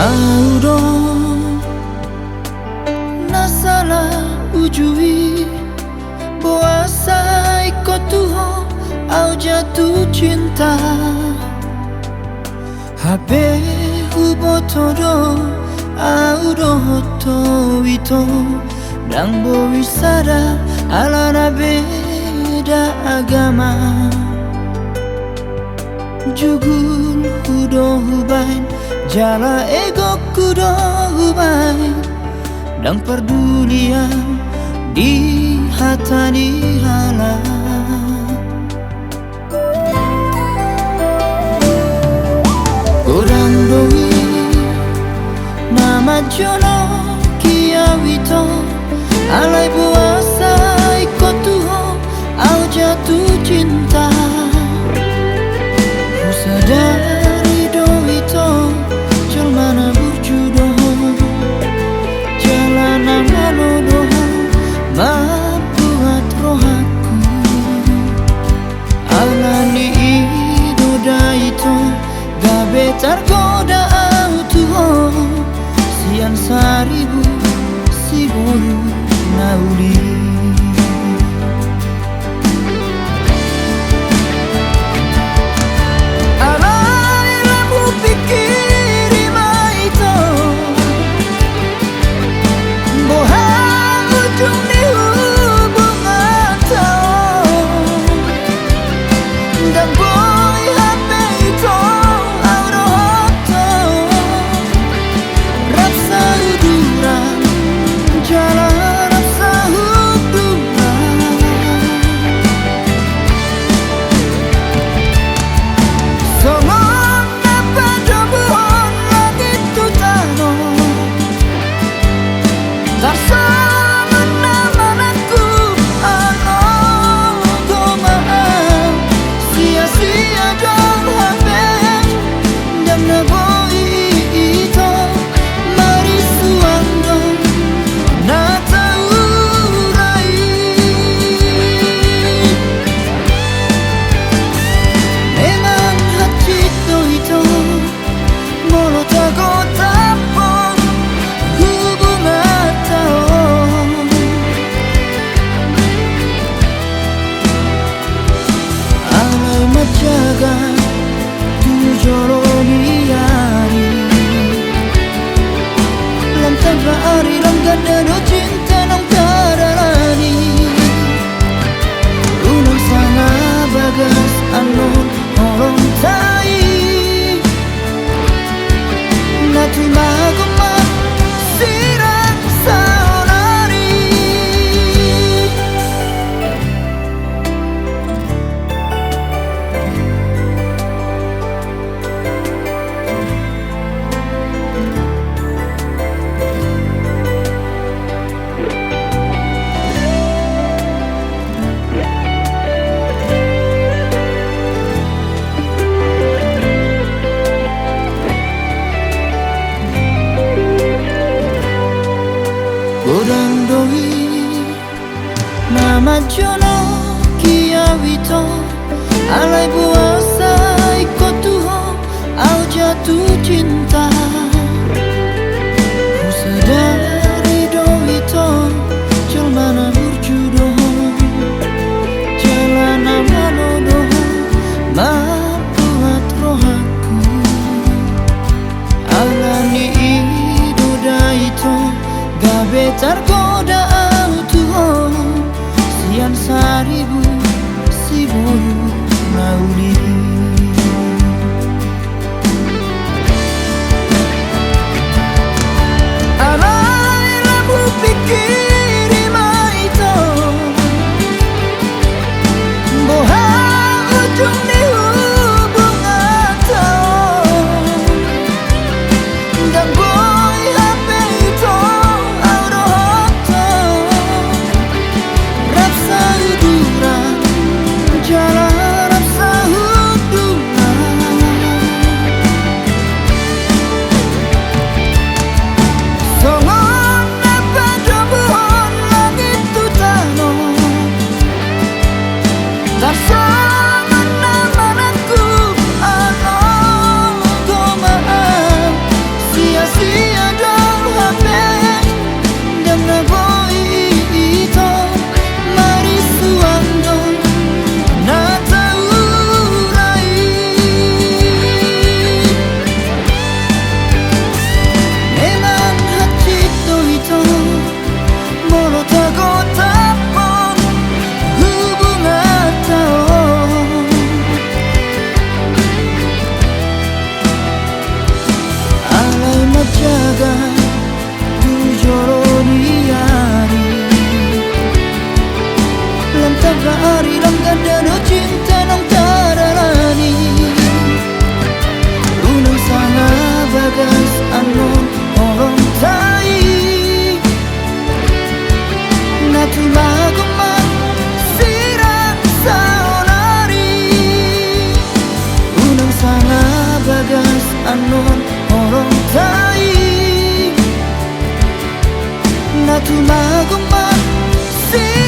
Audo nasala ujui Boasai kotuho au jatuh cinta Habe hubotodo audo hoto ito Dang bowisada alana beda agama Jugul hudo hubain Jala ego kudo hubain Dang perdulian di hata di hala Godang doi nama jono kia wito Alai puasa ikut tuho au jatuh cinta Ku sadari do itu Jalmana berjudoh Jalanan malodoh Membuat rohaku Alani idoda itu Gabe tergoda autuho Sian saribu si boru nauli jaga tujoloni hari lam tanpa ari lam ganda do cinta nang tarani unang sana bagas anon holong tai natu maguma sirang saonari Godang doi nama jono kia wito Alai puasa ikut tuho au jatuh cinta Ku sadari do itu Jalmana berjudoh Jalana malodoh Membuat rohaku Alani idoda itu Gabe tergoda autuho Sian saribu si boru nauli kagum masih